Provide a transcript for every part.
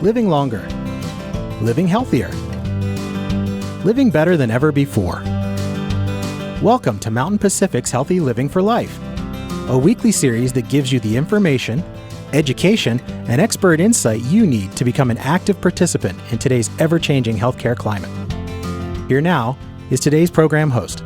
living longer, living healthier, living better than ever before. Welcome to Mountain Pacific's Healthy Living for Life, a weekly series that gives you the information, education, and expert insight you need to become an active participant in today's ever-changing healthcare climate. Here now is today's program host.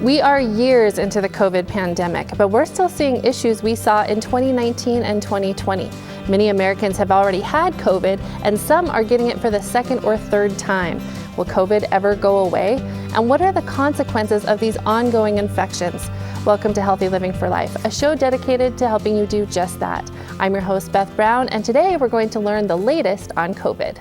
We are years into the COVID pandemic, but we're still seeing issues we saw in 2019 and 2020. Many Americans have already had COVID, and some are getting it for the second or third time. Will COVID ever go away? And what are the consequences of these ongoing infections? Welcome to Healthy Living for Life, a show dedicated to helping you do just that. I'm your host, Beth Brown, and today we're going to learn the latest on COVID.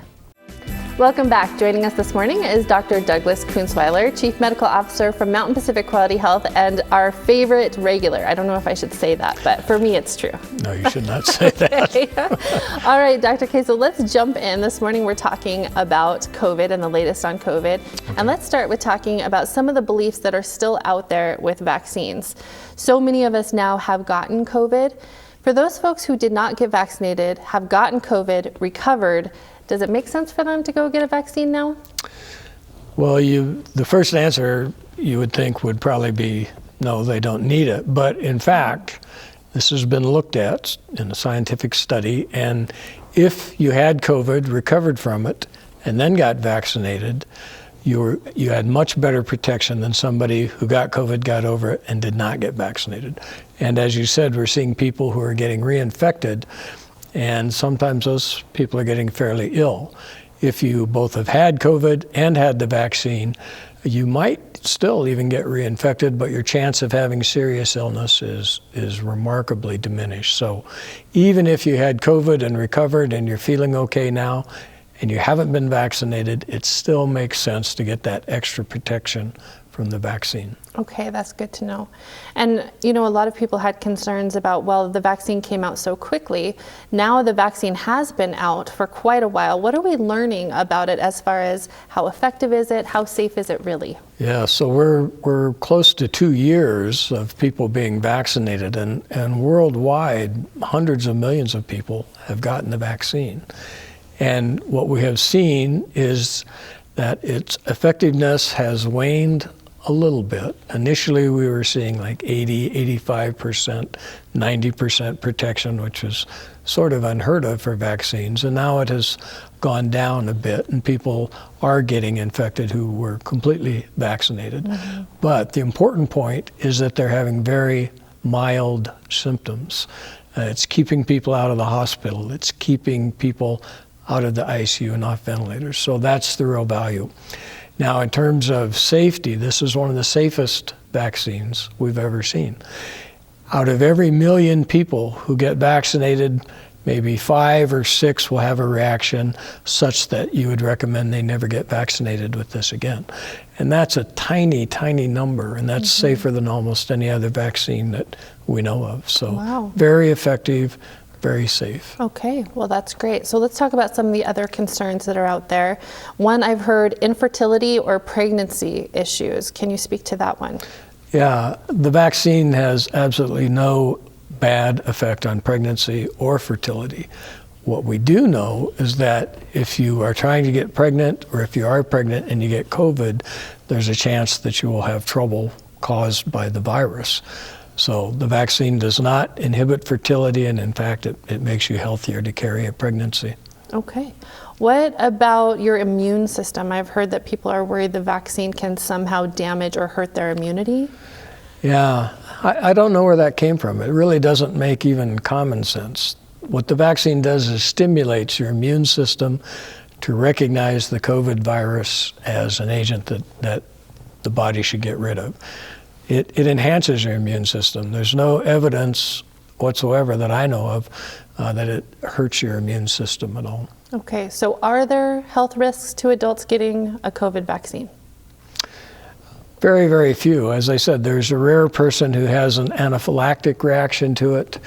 Welcome back. Joining us this morning is Dr. Douglas Kunzweiler, Chief Medical Officer from Mountain Pacific Quality Health, and our favorite regular. I don't know if I should say that, but for me it's true. No, you should not say that. All right, Dr. K, so let's jump in. This morning we're talking about COVID and the latest on COVID. Okay. And let's start with talking about some of the beliefs that are still out there with vaccines. So many of us now have gotten COVID. For those folks who did not get vaccinated, have gotten COVID, recovered, does it make sense for them to go get a vaccine now? Well, the first answer you would think would probably be no, they don't need it. But in fact, this has been looked at in a scientific study, and if you had COVID, recovered from it, and then got vaccinated, you had much better protection than somebody who got COVID, got over it, and did not get vaccinated. And as you said, we're seeing people who are getting reinfected, and sometimes those people are getting fairly ill. If you both have had COVID and had the vaccine, you might still even get reinfected, but your chance of having serious illness is remarkably diminished. So even if you had COVID and recovered and you're feeling okay now, and you haven't been vaccinated, it still makes sense to get that extra protection from the vaccine. Okay, that's good to know. And a lot of people had concerns about, well, the vaccine came out so quickly. Now the vaccine has been out for quite a while. What are we learning about it as far as how effective is it? How safe is it really? Yeah, so we're close to 2 years of people being vaccinated, and worldwide, hundreds of millions of people have gotten the vaccine. And what we have seen is that its effectiveness has waned a little bit. Initially, we were seeing like 80, 85%, 90% protection, which was sort of unheard of for vaccines. And now it has gone down a bit, and people are getting infected who were completely vaccinated. Mm-hmm. But the important point is that they're having very mild symptoms. It's keeping people out of the hospital. It's keeping people out of the ICU and off ventilators. So that's the real value. Now, in terms of safety, this is one of the safest vaccines we've ever seen. Out of every million people who get vaccinated, maybe 5 or 6 will have a reaction such that you would recommend they never get vaccinated with this again. And that's a tiny, tiny number, and that's safer than almost any other vaccine that we know of. So Very effective, very safe. Okay, well that's great. So let's talk about some of the other concerns that are out there. One, I've heard infertility or pregnancy issues. Can you speak to that one? Yeah, the vaccine has absolutely no bad effect on pregnancy or fertility. What we do know is that if you are trying to get pregnant, or if you are pregnant and you get COVID, there's a chance that you will have trouble caused by the virus. So the vaccine does not inhibit fertility, and in fact, it makes you healthier to carry a pregnancy. Okay. What about your immune system? I've heard that people are worried the vaccine can somehow damage or hurt their immunity. Yeah, I don't know where that came from. It really doesn't make even common sense. What the vaccine does is stimulates your immune system to recognize the COVID virus as an agent that the body should get rid of. It enhances your immune system. There's no evidence whatsoever that I know of that it hurts your immune system at all. Okay, so are there health risks to adults getting a COVID vaccine? Very, very few. As I said, there's a rare person who has an anaphylactic reaction to it,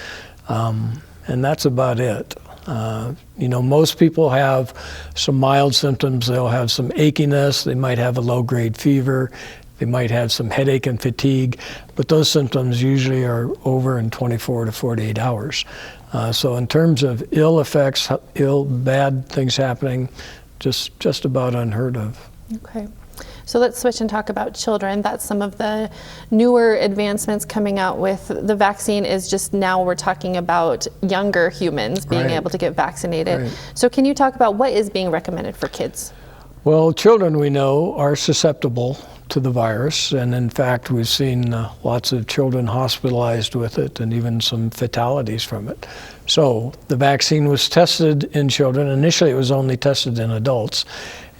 and that's about it. Most people have some mild symptoms. They'll have some achiness. They might have a low-grade fever. They might have some headache and fatigue, but those symptoms usually are over in 24 to 48 hours. So in terms of ill effects, bad things happening, just about unheard of. Okay. So let's switch and talk about children. That's some of the newer advancements coming out with the vaccine. Is just now we're talking about younger humans being able to get vaccinated. Right. So can you talk about what is being recommended for kids? Well, children we know are susceptible to the virus, and in fact we've seen lots of children hospitalized with it and even some fatalities from it. So the vaccine was tested in children. Initially it was only tested in adults.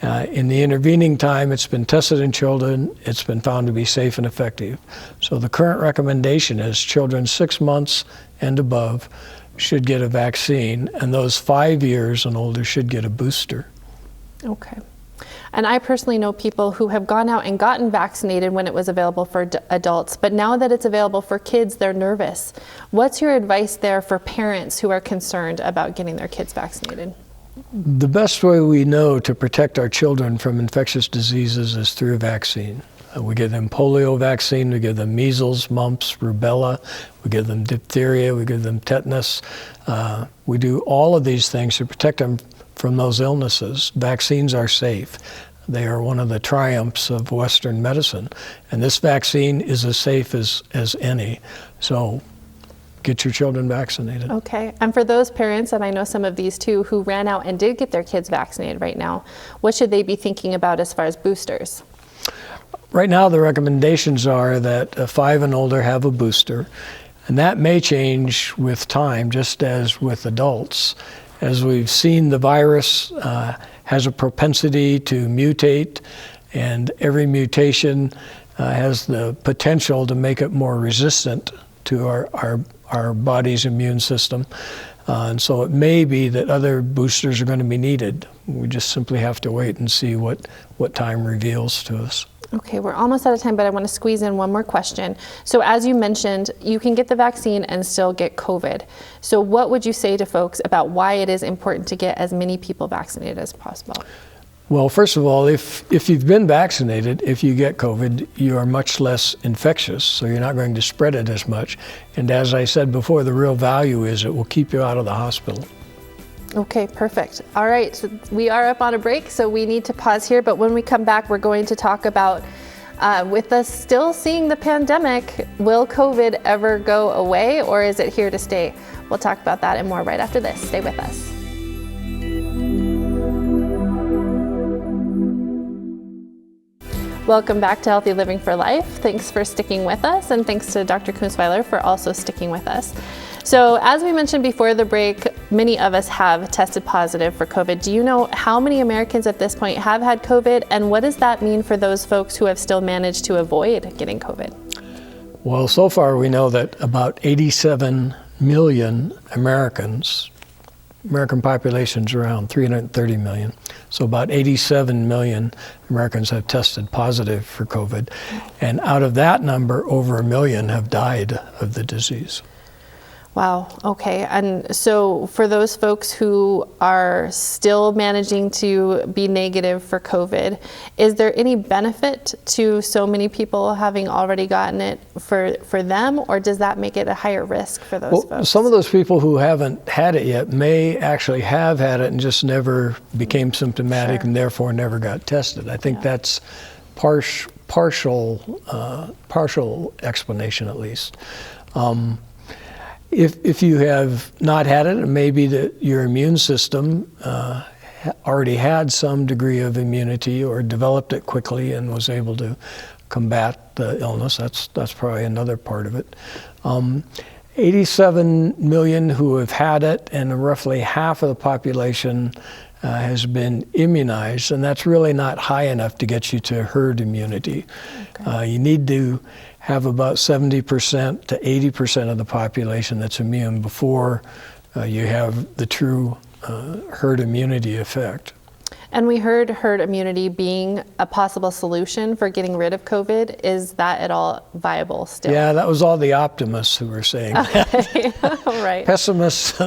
In the intervening time, it's been tested in children. It's been found to be safe and effective. So the current recommendation is children 6 months and above should get a vaccine, and those 5 years and older should get a booster. Okay. And I personally know people who have gone out and gotten vaccinated when it was available for adults, but now that it's available for kids, they're nervous. What's your advice there for parents who are concerned about getting their kids vaccinated? The best way we know to protect our children from infectious diseases is through a vaccine. We give them polio vaccine, we give them measles, mumps, rubella, we give them diphtheria, we give them tetanus. We do all of these things to protect them from those illnesses. Vaccines are safe. They are one of the triumphs of Western medicine. And this vaccine is as safe as any. So get your children vaccinated. Okay. And for those parents, and I know some of these too, who ran out and did get their kids vaccinated right now, what should they be thinking about as far as boosters? Right now, the recommendations are that 5 and older have a booster, and that may change with time, just as with adults. As we've seen, the virus has a propensity to mutate, and every mutation has the potential to make it more resistant to our body's immune system. And so it may be that other boosters are going to be needed. We just simply have to wait and see what time reveals to us. Okay, we're almost out of time, but I want to squeeze in one more question. So as you mentioned, you can get the vaccine and still get COVID. So what would you say to folks about why it is important to get as many people vaccinated as possible? Well, first of all, if you've been vaccinated, if you get COVID, you are much less infectious, so you're not going to spread it as much. And as I said before, the real value is it will keep you out of the hospital. Okay, perfect. All right, so we are up on a break, so we need to pause here. But when we come back, we're going to talk about, with us still seeing the pandemic, will COVID ever go away, or is it here to stay? We'll talk about that and more right after this. Stay with us. Welcome back to Healthy Living for Life. Thanks for sticking with us, and thanks to Dr. Kunzweiler for also sticking with us. So as we mentioned before the break, many of us have tested positive for COVID. Do you know how many Americans at this point have had COVID, and what does that mean for those folks who have still managed to avoid getting COVID? Well, so far we know that about 87 million American population's around 330 million. So about 87 million Americans have tested positive for COVID. And out of that number, over 1 million have died of the disease. Wow, okay. And so for those folks who are still managing to be negative for COVID, is there any benefit to so many people having already gotten it for them, or does that make it a higher risk for those folks? Some of those people who haven't had it yet may actually have had it and just never became symptomatic and therefore never got tested. I think that's partial explanation at least. If you have not had it, it may be that your immune system already had some degree of immunity or developed it quickly and was able to combat the illness. That's probably another part of it. 87 million who have had it, and roughly half of the population has been immunized, and that's really not high enough to get you to herd immunity. Okay. You need to have about 70% to 80% of the population that's immune before you have the true herd immunity effect. And we heard herd immunity being a possible solution for getting rid of COVID. Is that at all viable still? Yeah, that was all the optimists who were saying that. Okay. Right. Pessimists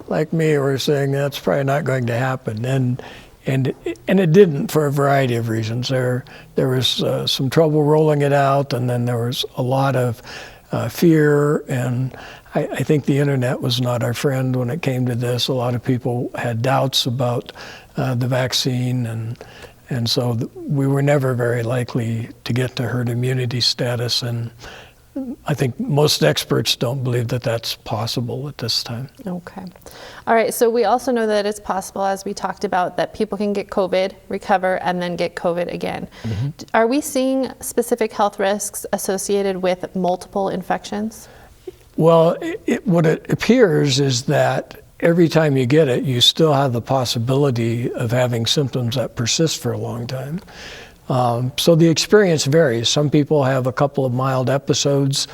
like me were saying that's probably not going to happen. And it didn't for a variety of reasons. There was some trouble rolling it out, and then there was a lot of fear, and I think the internet was not our friend when it came to this. A lot of people had doubts about the vaccine, and so we were never very likely to get to herd immunity status, and I think most experts don't believe that that's possible at this time. Okay. All right, so we also know that it's possible, as we talked about, that people can get COVID, recover, and then get COVID again. Mm-hmm. Are we seeing specific health risks associated with multiple infections? Well, what it appears is that every time you get it, you still have the possibility of having symptoms that persist for a long time. So the experience varies. Some people have a couple of mild episodes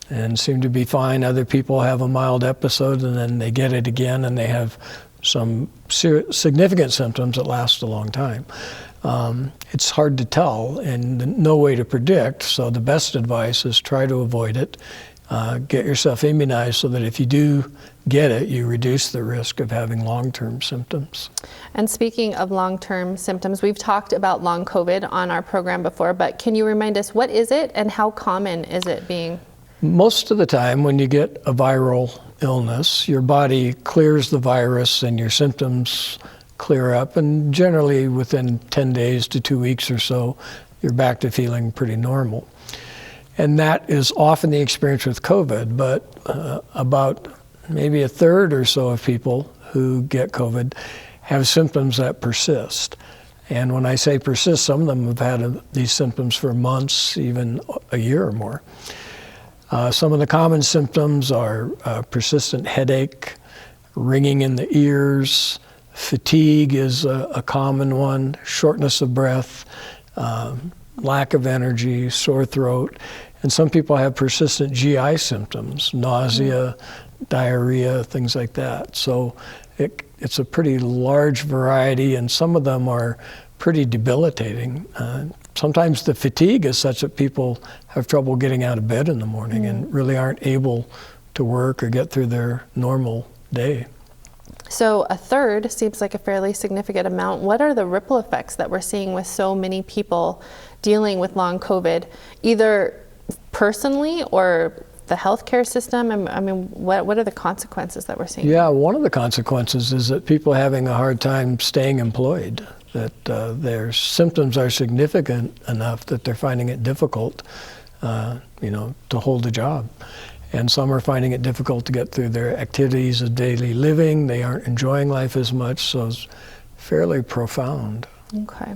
and seem to be fine. Other people have a mild episode and then they get it again and they have some significant symptoms that last a long time. It's hard to tell and no way to predict, so the best advice is try to avoid it. Get yourself immunized so that if you do get it, you reduce the risk of having long-term symptoms. And speaking of long-term symptoms, we've talked about long COVID on our program before, but can you remind us, what is it and how common is it being? Most of the time when you get a viral illness, your body clears the virus and your symptoms clear up, and generally within 10 days to 2 weeks or so, you're back to feeling pretty normal. And that is often the experience with COVID, but about maybe a third or so of people who get COVID have symptoms that persist. And when I say persist, some of them have had these symptoms for months, even a year or more. Some of the common symptoms are persistent headache, ringing in the ears, fatigue is a common one, shortness of breath, lack of energy, sore throat. And some people have persistent GI symptoms, nausea, diarrhea, things like that. So it's a pretty large variety, and some of them are pretty debilitating. Sometimes the fatigue is such that people have trouble getting out of bed in the morning and really aren't able to work or get through their normal day. So a third seems like a fairly significant amount. What are the ripple effects that we're seeing with so many people dealing with long COVID, either personally or the healthcare system? I mean, what are the consequences that we're seeing? Yeah, one of the consequences is that people are having a hard time staying employed, that their symptoms are significant enough that they're finding it difficult, to hold a job. And some are finding it difficult to get through their activities of daily living. They aren't enjoying life as much, so it's fairly profound. Okay.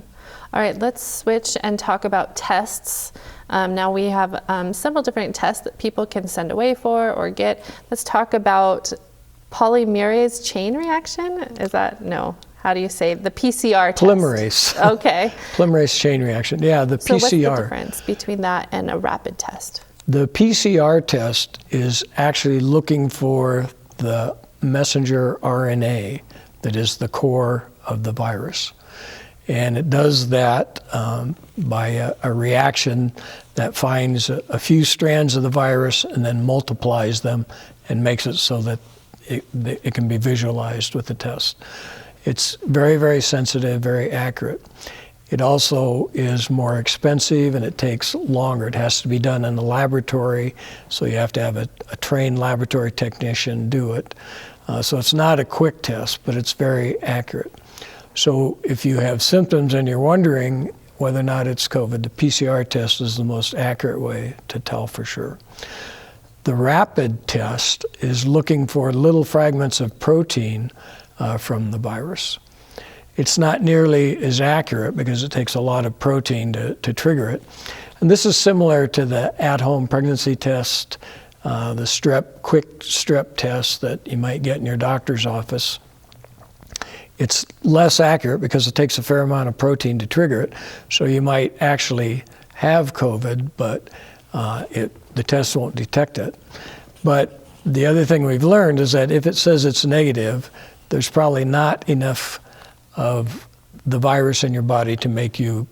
All right, let's switch and talk about tests. Now we have several different tests that people can send away for or get. Let's talk about polymerase chain reaction. Is that, no, how do you say, the PCR test? Polymerase. Okay. Polymerase chain reaction, yeah, the PCR. So what's the difference between that and a rapid test? The PCR test is actually looking for the messenger RNA that is the core of the virus. And it does that by a reaction that finds a few strands of the virus and then multiplies them and makes it so that it can be visualized with the test. It's very, very sensitive, very accurate. It also is more expensive and it takes longer. It has to be done in a laboratory, so you have to have a trained laboratory technician do it. So it's not a quick test, but it's very accurate. So if you have symptoms and you're wondering whether or not it's COVID, the PCR test is the most accurate way to tell for sure. The rapid test is looking for little fragments of protein from the virus. It's not nearly as accurate because it takes a lot of protein to trigger it. And this is similar to the at-home pregnancy test, the quick strep test that you might get in your doctor's office. It's less accurate because it takes a fair amount of protein to trigger it. So you might actually have COVID, but the test won't detect it. But the other thing we've learned is that if it says it's negative, there's probably not enough of the virus in your body to make you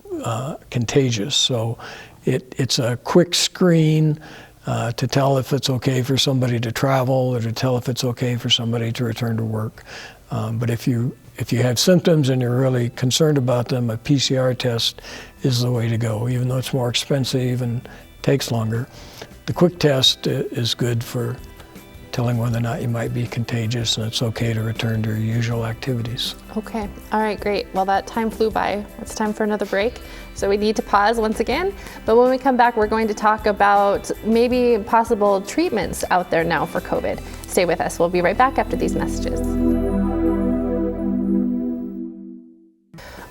contagious. So it's a quick screen to tell if it's okay for somebody to travel or to tell if it's okay for somebody to return to work. But if you have symptoms and you're really concerned about them, a PCR test is the way to go, even though it's more expensive and takes longer. the quick test is good for telling whether or not you might be contagious, and it's okay to return to your usual activities. Okay, all right, great. Well, that time flew by. It's time for another break, so we need to pause once again. But when we come back, we're going to talk about maybe possible treatments out there now for COVID. Stay with us. We'll be right back after these messages.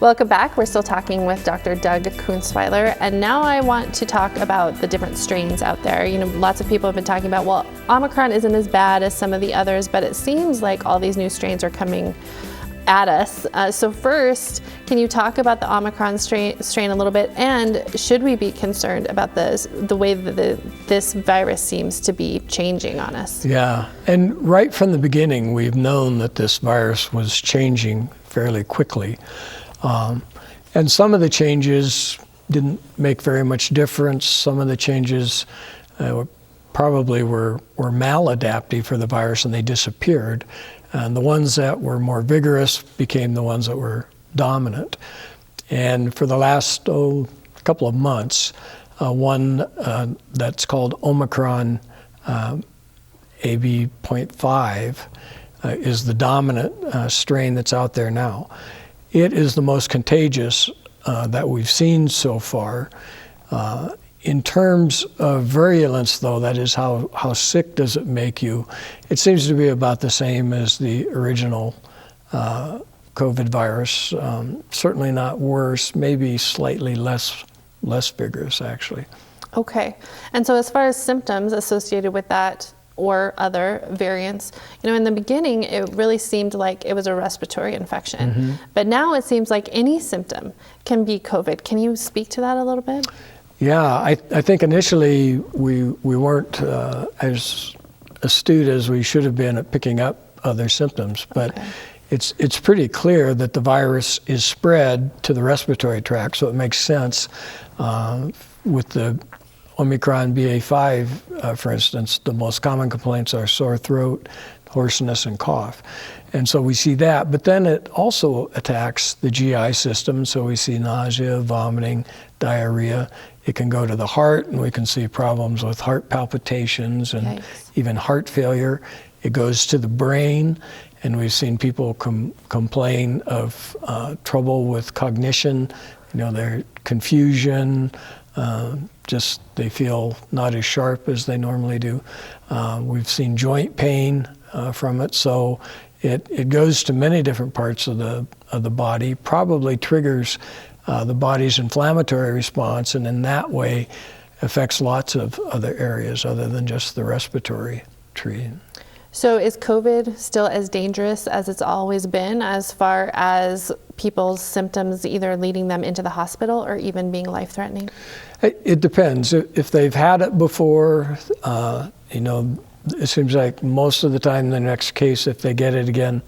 Welcome back. We're still talking with Dr. Doug Kunstweiler, and now I want to talk about the different strains out there. You know, lots of people have been talking about, well, Omicron isn't as bad as some of the others, but it seems like all these new strains are coming at us. So first, can you talk about the Omicron strain a little bit, and should we be concerned about the way that this virus seems to be changing on us? Yeah, and right from the beginning, we've known that this virus was changing fairly quickly. And some of the changes didn't make very much difference. Some of the changes probably were maladaptive for the virus and they disappeared. And the ones that were more vigorous became the ones that were dominant. And for the last couple of months, one that's called Omicron AB.5 is the dominant strain that's out there now. It is the most contagious that we've seen so far. In terms of virulence, though, that is how sick does it make you, it seems to be about the same as the original COVID virus. Certainly not worse, maybe slightly less vigorous, actually. Okay. And so as far as symptoms associated with that or other variants, you know, in the beginning, it really seemed like it was a respiratory infection. Mm-hmm. But now it seems like any symptom can be COVID. Can you speak to that a little bit? Yeah, I think initially we weren't as astute as we should have been at picking up other symptoms, but okay. It's pretty clear that the virus is spread to the respiratory tract, so it makes sense with the Omicron BA.5, for instance. The most common complaints are sore throat, hoarseness, and cough. And so we see that, but then it also attacks the GI system, so we see nausea, vomiting, diarrhea. It can go to the heart, and we can see problems with heart palpitations and even heart failure. It goes to the brain, and we've seen people complain of trouble with cognition, their confusion, just they feel not as sharp as they normally do. We've seen joint pain from it, so it goes to many different parts of the body, probably triggers the body's inflammatory response, and in that way affects lots of other areas other than just the respiratory tree. So is COVID still as dangerous as it's always been as far as people's symptoms either leading them into the hospital or even being life-threatening? It depends. If they've had it before, it seems like most of the time the next case, if they get it again,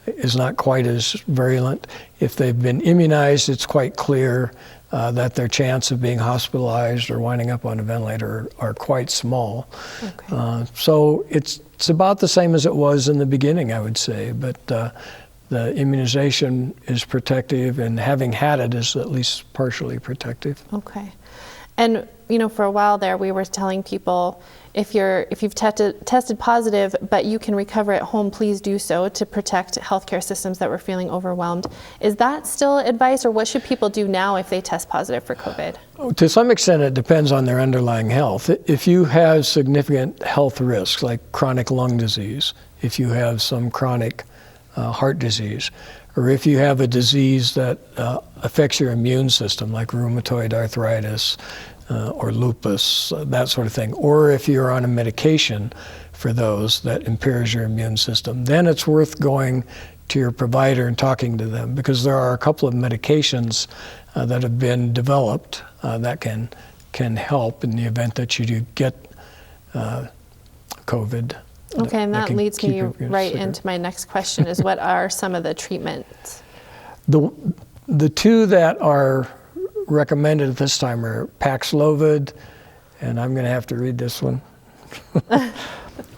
is not quite as virulent. If they've been immunized, it's quite clear that their chance of being hospitalized or winding up on a ventilator are quite small. Okay. So it's about the same as it was in the beginning, I would say, but the immunization is protective, and having had it is at least partially protective. Okay. And for a while there, we were telling people, if you've tested positive, but you can recover at home, please do so to protect healthcare systems that were feeling overwhelmed. Is that still advice, or what should people do now if they test positive for COVID? To some extent, it depends on their underlying health. If you have significant health risks, like chronic lung disease, if you have some chronic heart disease, or if you have a disease that affects your immune system, like rheumatoid arthritis, or lupus, that sort of thing, or if you're on a medication for those that impairs your immune system, then it's worth going to your provider and talking to them, because there are a couple of medications that have been developed that can help in the event that you do get COVID. Okay, and that leads me right into my next question, is what are some of the treatments? The two that are recommended at this time are Paxlovid, and I'm going to have to read this one.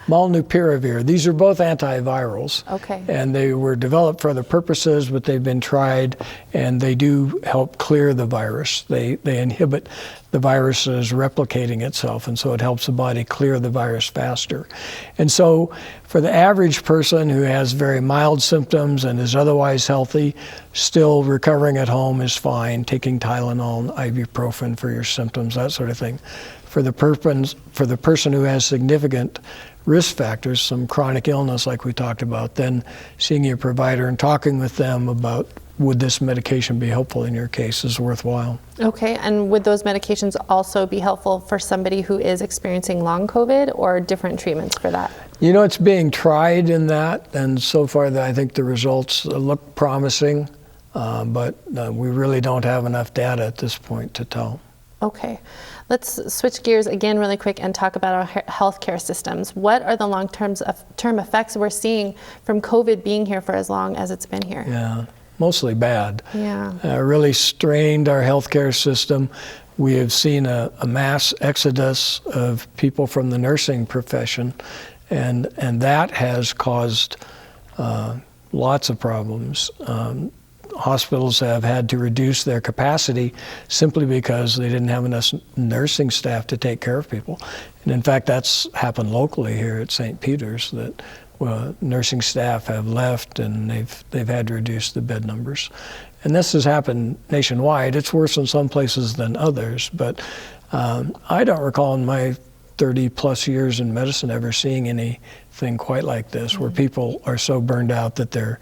molnupiravir. These are both antivirals. Okay. And they were developed for other purposes, but they've been tried, and they do help clear the virus. They inhibit the virus's replicating itself, and so it helps the body clear the virus faster. And so for the average person who has very mild symptoms and is otherwise healthy, still recovering at home is fine, taking Tylenol, ibuprofen for your symptoms, that sort of thing. For the person who has significant risk factors, some chronic illness like we talked about, then seeing your provider and talking with them about would this medication be helpful in your case is worthwhile. Okay, and would those medications also be helpful for somebody who is experiencing long COVID, or different treatments for that? You know, it's being tried in that, and so far I think the results look promising, but we really don't have enough data at this point to tell. Okay, let's switch gears again really quick and talk about our healthcare systems. What are the long-term effects we're seeing from COVID being here for as long as it's been here? Yeah, mostly bad. Yeah. Really strained our healthcare system. We have seen a mass exodus of people from the nursing profession, and that has caused lots of problems. Hospitals have had to reduce their capacity simply because they didn't have enough nursing staff to take care of people. And in fact, that's happened locally here at St. Peter's, that nursing staff have left and they've had to reduce the bed numbers. And this has happened nationwide. It's worse in some places than others, but I don't recall in my 30 plus years in medicine ever seeing anything quite like this, where people are so burned out that they're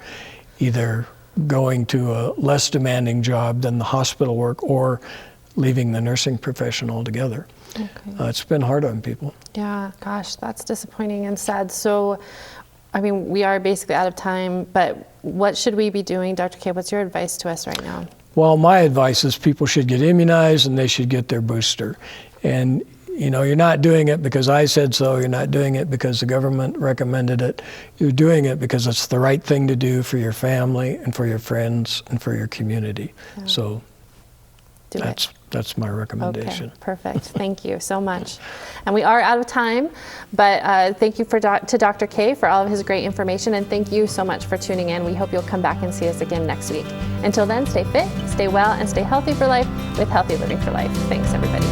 either going to a less demanding job than the hospital work or leaving the nursing profession altogether. Okay. It's been hard on people. Yeah, gosh, that's disappointing and sad. So, I mean, we are basically out of time, but what should we be doing? Dr. K, what's your advice to us right now? Well, my advice is people should get immunized and they should get their booster. And you know, you're not doing it because I said so. You're not doing it because the government recommended it. You're doing it because it's the right thing to do for your family and for your friends and for your community. Yeah. So that's my recommendation. Okay, perfect. Thank you so much. And we are out of time, but thank you to Dr. K for all of his great information, and thank you so much for tuning in. We hope you'll come back and see us again next week. Until then, stay fit, stay well, and stay healthy for life with Healthy Living for Life. Thanks, everybody.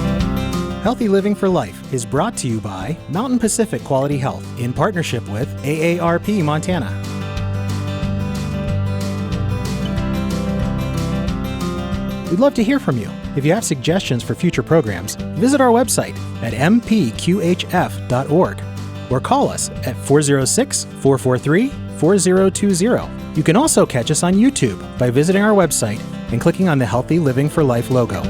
Healthy Living for Life is brought to you by Mountain Pacific Quality Health in partnership with AARP Montana. We'd love to hear from you. If you have suggestions for future programs, visit our website at mpqhf.org or call us at 406-443-4020. You can also catch us on YouTube by visiting our website and clicking on the Healthy Living for Life logo.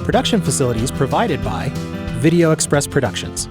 Production facilities provided by Video Express Productions.